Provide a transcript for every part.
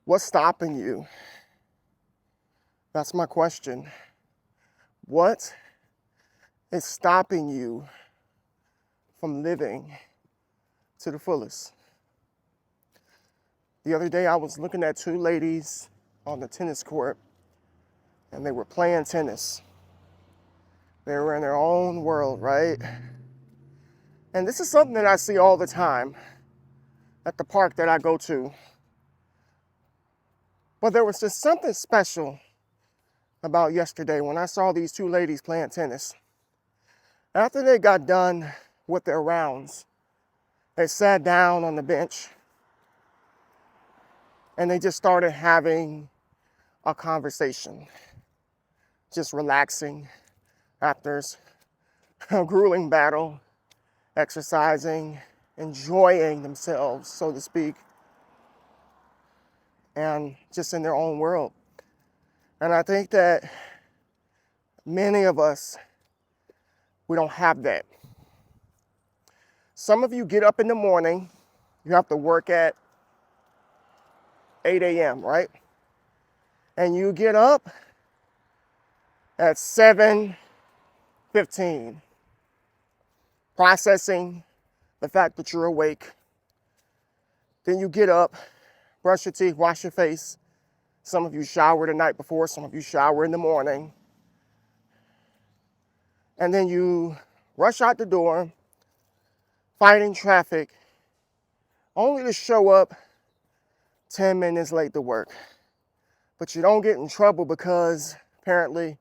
What's stopping you? That's my question. What is stopping you from living to the fullest? The other day I was looking at two ladies on the tennis court and they were playing tennis. They were in their own world, right? And this is something that I see all the time at the park that I go to. But there was just something special about yesterday when I saw these two ladies playing tennis. After they got done with their rounds, they sat down on the bench and they just started having a conversation, just relaxing after a grueling battle, exercising, enjoying themselves, so to speak, and just in their own world. And I think that many of us, we don't have that. Some of you get up in the morning, you have to work at 8 a.m., right? And you get up at 7:15, processing the fact that you're awake. Then you get up, brush your teeth, wash your face. Some of you shower the night before, some of you shower in the morning. And then you rush out the door, fighting traffic, only to show up 10 minutes late to work. But you don't get in trouble because apparently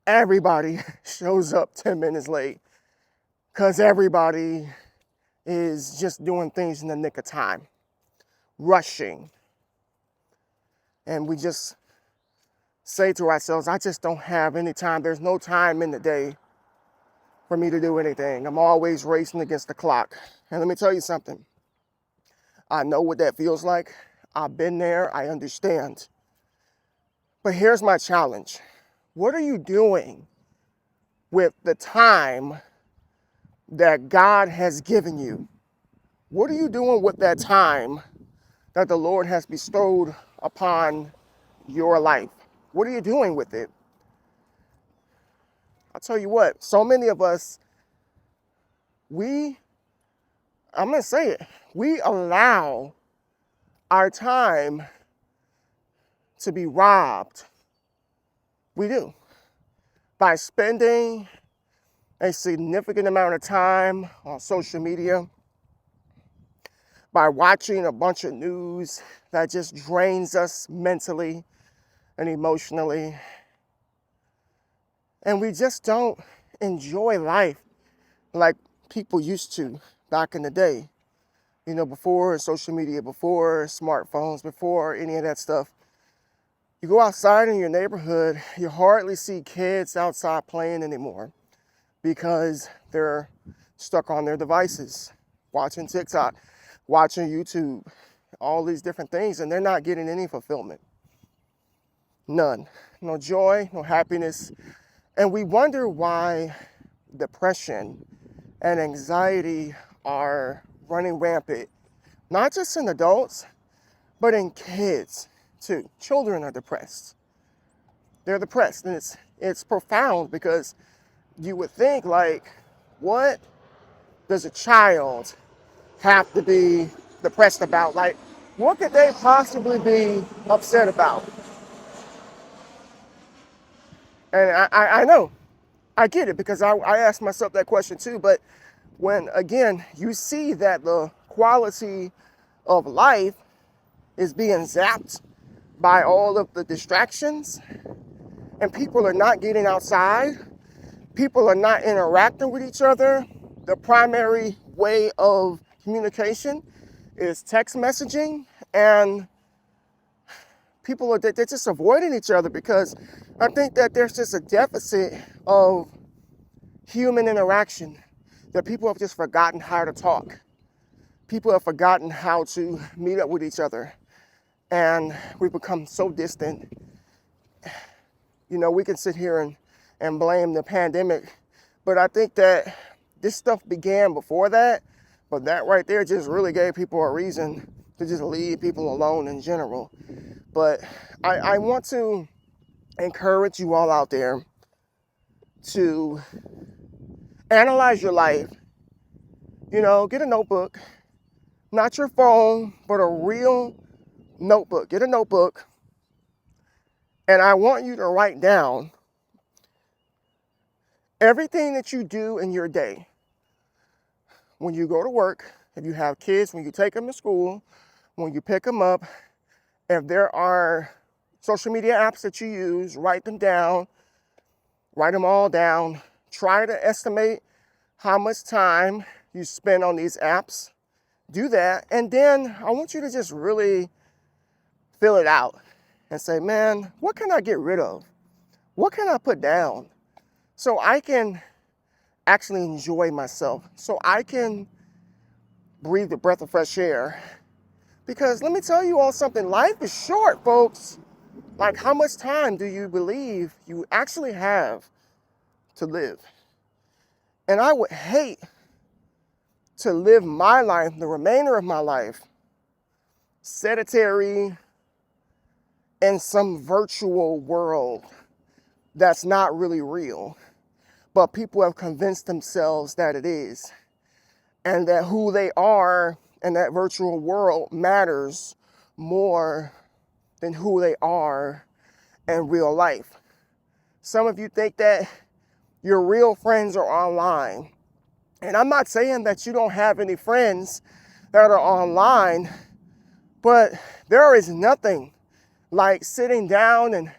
everybody shows up 10 minutes late because everybody is just doing things in the nick of time, rushing. And we just say to ourselves, I just don't have any time. There's no time in the day for me to do anything. I'm always racing against the clock. And let me tell you something. I know what that feels like. I've been there. I understand. But here's my challenge. What are you doing with the time that God has given you? What are you doing with that time that the Lord has bestowed upon your life? What are you doing with it? I'll tell you what, so many of us, I'm going to say it, we allow our time to be robbed. We do. By spending a significant amount of time on social media, by watching a bunch of news that just drains us mentally and emotionally. And we just don't enjoy life like people used to back in the day. You know, before social media, before smartphones, before any of that stuff. You go outside in your neighborhood, you hardly see kids outside playing anymore because they're stuck on their devices, watching TikTok, watching YouTube, all these different things, and they're not getting any fulfillment. None. No joy, no happiness. And we wonder why depression and anxiety are running rampant, not just in adults, but in kids too. Children are depressed. They're depressed, and it's profound because you would think, like, what does a child have to be depressed about? Like, what could they possibly be upset about? And I know, I get it, because I asked myself that question too. But when, again, you see that the quality of life is being zapped by all of the distractions, and people are not getting outside, people are not interacting with each other, the primary way of communication is text messaging, and people they're just avoiding each other because I think that there's just a deficit of human interaction, that people have just forgotten how to talk. People have forgotten how to meet up with each other, and we've become so distant. You know, we can sit here and blame the pandemic, but I think that this stuff began before that, but that right there just really gave people a reason to just leave people alone in general. But I want to encourage you all out there to analyze your life. You know, get a notebook, not your phone, but a real notebook. Get a notebook, and I want you to write down everything that you do in your day. When you go to work, if you have kids, when you take them to school, when you pick them up, if there are social media apps that you use, write them down, write them all down. Try to estimate how much time you spend on these apps. Do that, and then I want you to just really fill it out and say, man, what can I get rid of? What can I put down so I can actually enjoy myself, so I can breathe the breath of fresh air? Because let me tell you all something, life is short, folks. Like, how much time do you believe you actually have to live? And I would hate to live my life, the remainder of my life, sedentary in some virtual world that's not really real, but people have convinced themselves that it is, and that who they are in that virtual world matters more than who they are in real life. Some of you think that your real friends are online. And I'm not saying that you don't have any friends that are online, but there is nothing like sitting down and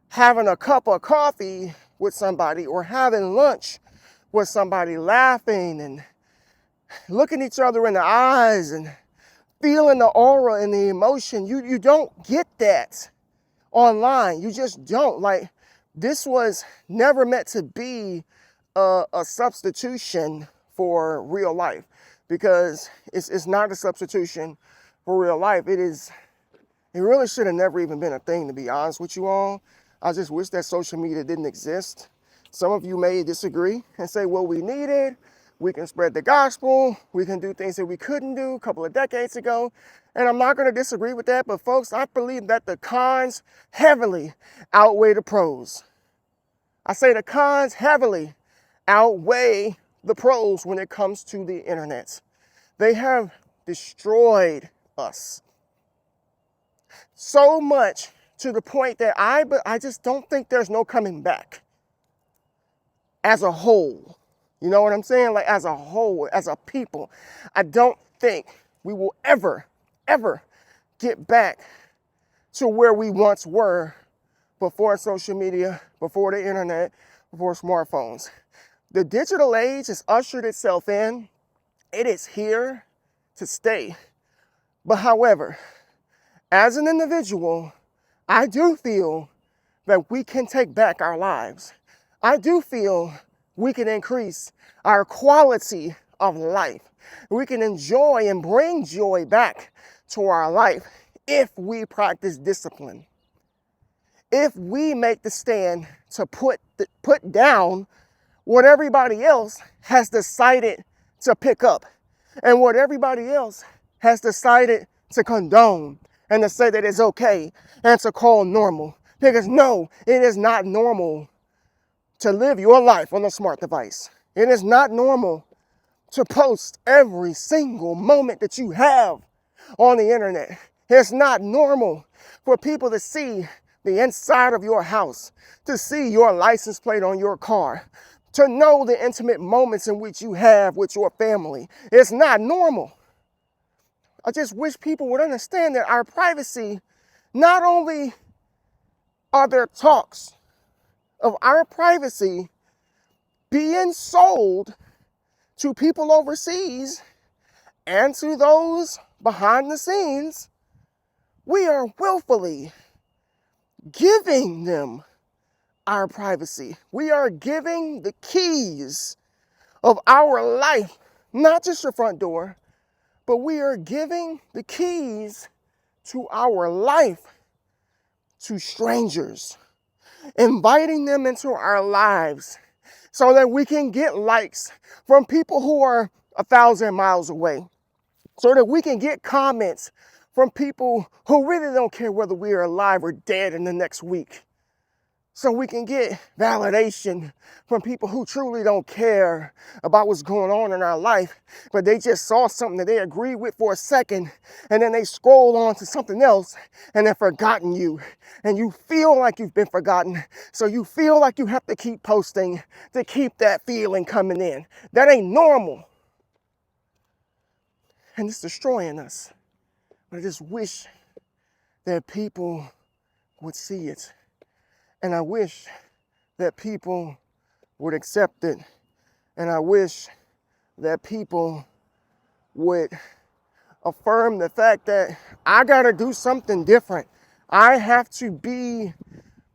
having a cup of coffee with somebody, or having lunch with somebody, laughing and looking each other in the eyes and feeling the aura and the emotion. You don't get that online. You just don't. Like, this was never meant to be a substitution for real life, because it's not a substitution for real life. It really should have never even been a thing, to be honest with you all. I just wish that social media didn't exist. Some of you may disagree and say, well, we need it. We can spread the gospel. We can do things that we couldn't do a couple of decades ago. And I'm not going to disagree with that. But folks, I believe that the cons heavily outweigh the pros. I say the cons heavily outweigh the pros when it comes to the internet. They have destroyed us so much, to the point that I just don't think there's no coming back as a whole. You know what I'm saying? Like, as a whole, as a people, I don't think we will ever get back to where we once were before social media, before the internet, before smartphones. The digital age has ushered itself in. It is here to stay. But however, as an individual, I do feel that we can take back our lives. I do feel we can increase our quality of life. We can enjoy and bring joy back to our life if we practice discipline. If we make the stand to put down what everybody else has decided to pick up, and what everybody else has decided to condone, and to say that it's okay, and to call normal. Because no, it is not normal to live your life on a smart device. It is not normal to post every single moment that you have on the internet. It's not normal for people to see the inside of your house, to see your license plate on your car, to know the intimate moments in which you have with your family. It's not normal. I just wish people would understand that our privacy, not only are there talks of our privacy being sold to people overseas and to those behind the scenes, we are willfully giving them our privacy. We are giving the keys of our life, not just your front door, but we are giving the keys to our life to strangers, inviting them into our lives so that we can get likes from people who are 1,000 miles away, so that we can get comments from people who really don't care whether we are alive or dead in the next week. So we can get validation from people who truly don't care about what's going on in our life, but they just saw something that they agreed with for a second, and then they scroll on to something else, and they've forgotten you. And you feel like you've been forgotten, so you feel like you have to keep posting to keep that feeling coming in. That ain't normal. And it's destroying us. But I just wish that people would see it. And I wish that people would accept it. And I wish that people would affirm the fact that I gotta do something different. I have to be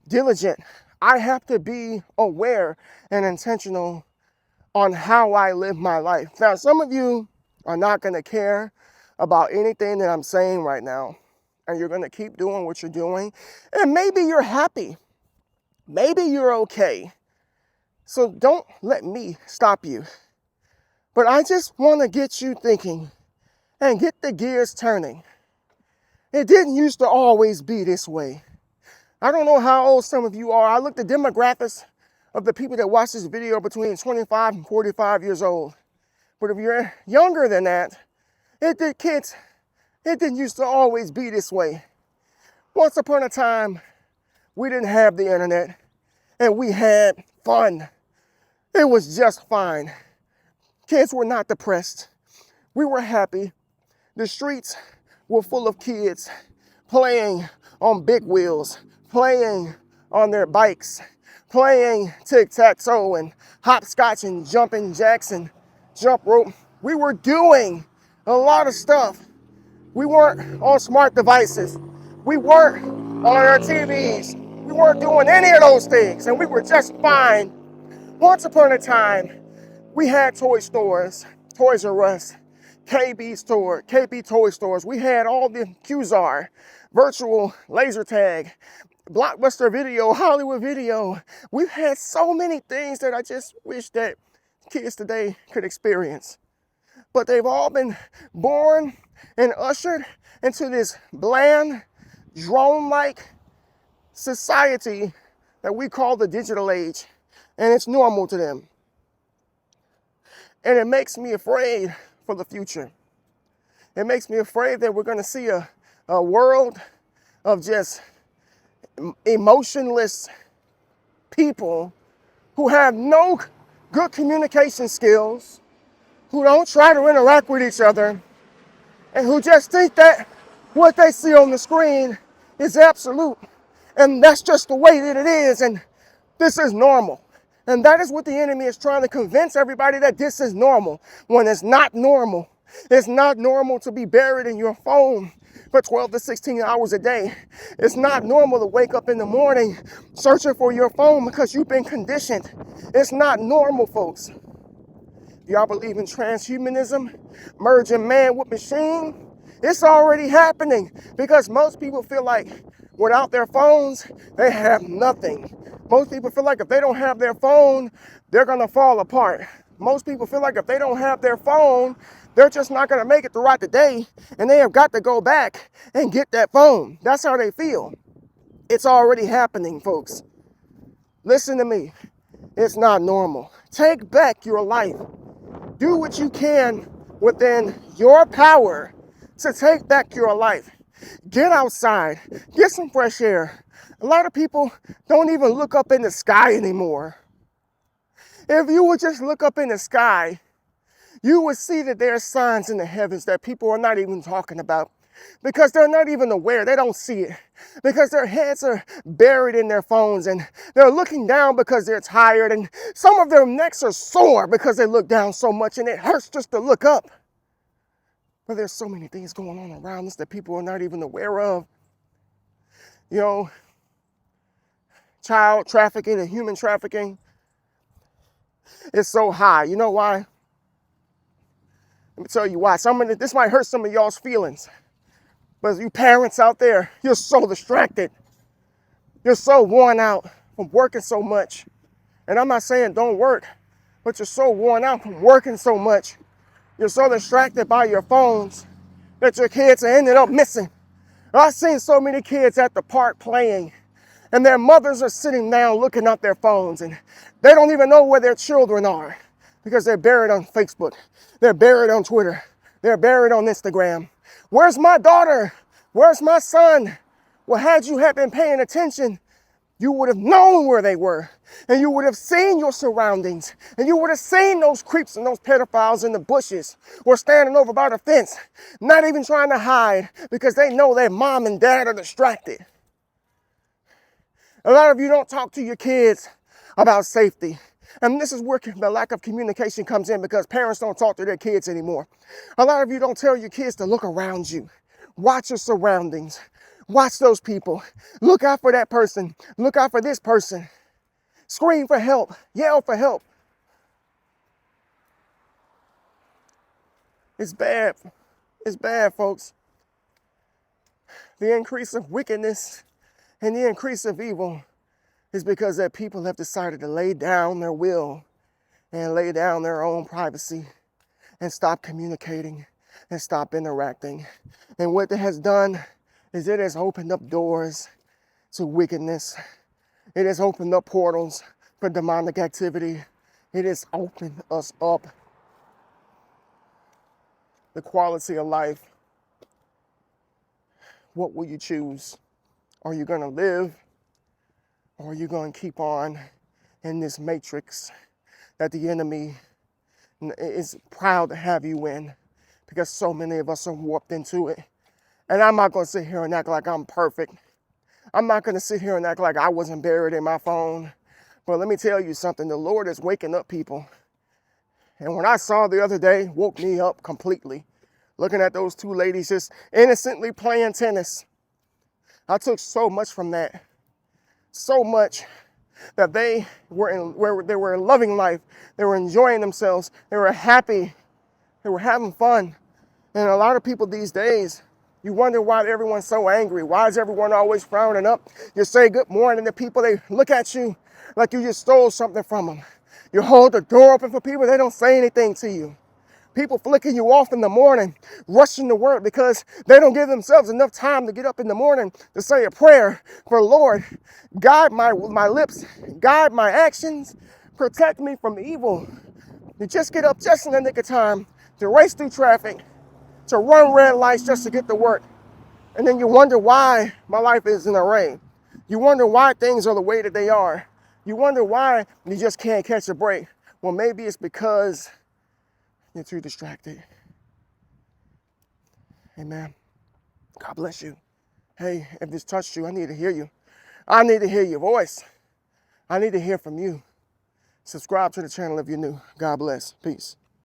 diligent. I have to be aware and intentional on how I live my life. Now, some of you are not gonna care about anything that I'm saying right now. And you're gonna keep doing what you're doing. And maybe you're happy. Maybe you're okay. So don't let me stop you. But I just want to get you thinking and get the gears turning. It didn't used to always be this way. I don't know how old some of you are. I looked at the demographics of the people that watch this video between 25 and 45 years old. But if you're younger than that, it didn't used to always be this way. Once upon a time, we didn't have the internet, and we had fun. It was just fine. Kids were not depressed. We were happy. The streets were full of kids playing on big wheels, playing on their bikes, playing tic-tac-toe and hopscotch and jumping jacks and jump rope. We were doing a lot of stuff. We weren't on smart devices. We weren't on our TVs. We weren't doing any of those things, and we were just fine. Once upon a time, we had toy stores, Toys R Us, KB Toy Stores. We had all the QZR, virtual laser tag, Blockbuster Video, Hollywood Video. We've had so many things that I just wish that kids today could experience. But they've all been born and ushered into this bland, drone-like society that we call the digital age, and it's normal to them. And it makes me afraid for the future. It makes me afraid that we're going to see a world of just emotionless people who have no good communication skills, who don't try to interact with each other, and who just think that what they see on the screen is absolute. And that's just the way that it is, and this is normal. And that is what the enemy is trying to convince everybody, that this is normal, when it's not normal. It's not normal to be buried in your phone for 12 to 16 hours a day. It's not normal to wake up in the morning searching for your phone because you've been conditioned. It's not normal, folks. Y'all believe in transhumanism, merging man with machine? It's already happening, because most people feel like without their phones, they have nothing. Most people feel like if they don't have their phone, they're gonna fall apart. Most people feel like if they don't have their phone, they're just not gonna make it throughout the day, and they have got to go back and get that phone. That's how they feel. It's already happening, folks. Listen to me. It's not normal. Take back your life. Do what you can within your power to take back your life. Get outside. Get some fresh air. A lot of people don't even look up in the sky anymore. If you would just look up in the sky, you would see that there are signs in the heavens that people are not even talking about, because they're not even aware. They don't see it because their heads are buried in their phones, and they're looking down because they're tired, and some of their necks are sore because they look down so much and it hurts just to look up. But there's so many things going on around us that people are not even aware of. You know, child trafficking and human trafficking is so high. You know why? Let me tell you why. This might hurt some of y'all's feelings. But you parents out there, you're so distracted. You're so worn out from working so much. And I'm not saying don't work, but you're so worn out from working so much. You're so distracted by your phones that your kids are ending up missing. I've seen so many kids at the park playing, and their mothers are sitting down looking at their phones, and they don't even know where their children are because they're buried on Facebook. They're buried on Twitter. They're buried on Instagram. Where's my daughter? Where's my son? Well, had you been paying attention, you would have known where they were, and you would have seen your surroundings, and you would have seen those creeps and those pedophiles in the bushes or standing over by the fence, not even trying to hide because they know their mom and dad are distracted. A lot of you don't talk to your kids about safety. And this is where the lack of communication comes in because parents don't talk to their kids anymore. A lot of you don't tell your kids to look around you. Watch your surroundings. Watch those people. Look out for that person. Look out for this person. Scream for help. Yell for help. It's bad. It's bad, folks. The increase of wickedness and the increase of evil is because that people have decided to lay down their will and lay down their own privacy and stop communicating and stop interacting. And what it has done is it has opened up doors to wickedness. It has opened up portals for demonic activity. It has opened us up. The quality of life. What will you choose? Are you going to live, or are you going to keep on in this matrix that the enemy is proud to have you in? Because so many of us are warped into it. And I'm not going to sit here and act like I'm perfect. I'm not going to sit here and act like I wasn't buried in my phone. But let me tell you something. The Lord is waking up people. And when I saw the other day, woke me up completely. Looking at those two ladies just innocently playing tennis. I took so much from that. So much that they were loving life. They were enjoying themselves. They were happy. They were having fun. And a lot of people these days, you wonder why everyone's so angry. Why is everyone always frowning up? You say good morning to people, they look at you like you just stole something from them. You hold the door open for people, they don't say anything to you. People flicking you off in the morning, rushing to work because they don't give themselves enough time to get up in the morning to say a prayer for Lord, guide my lips, guide my actions, protect me from evil. You just get up just in the nick of time to race through traffic, to run red lights just to get to work. And then you wonder why my life is in array. You wonder why things are the way that they are. You wonder why you just can't catch a break. Well, maybe it's because you're too distracted. Amen. God bless you. Hey, if this touched you, I need to hear you. I need to hear your voice. I need to hear from you. Subscribe to the channel if you're new. God bless. Peace.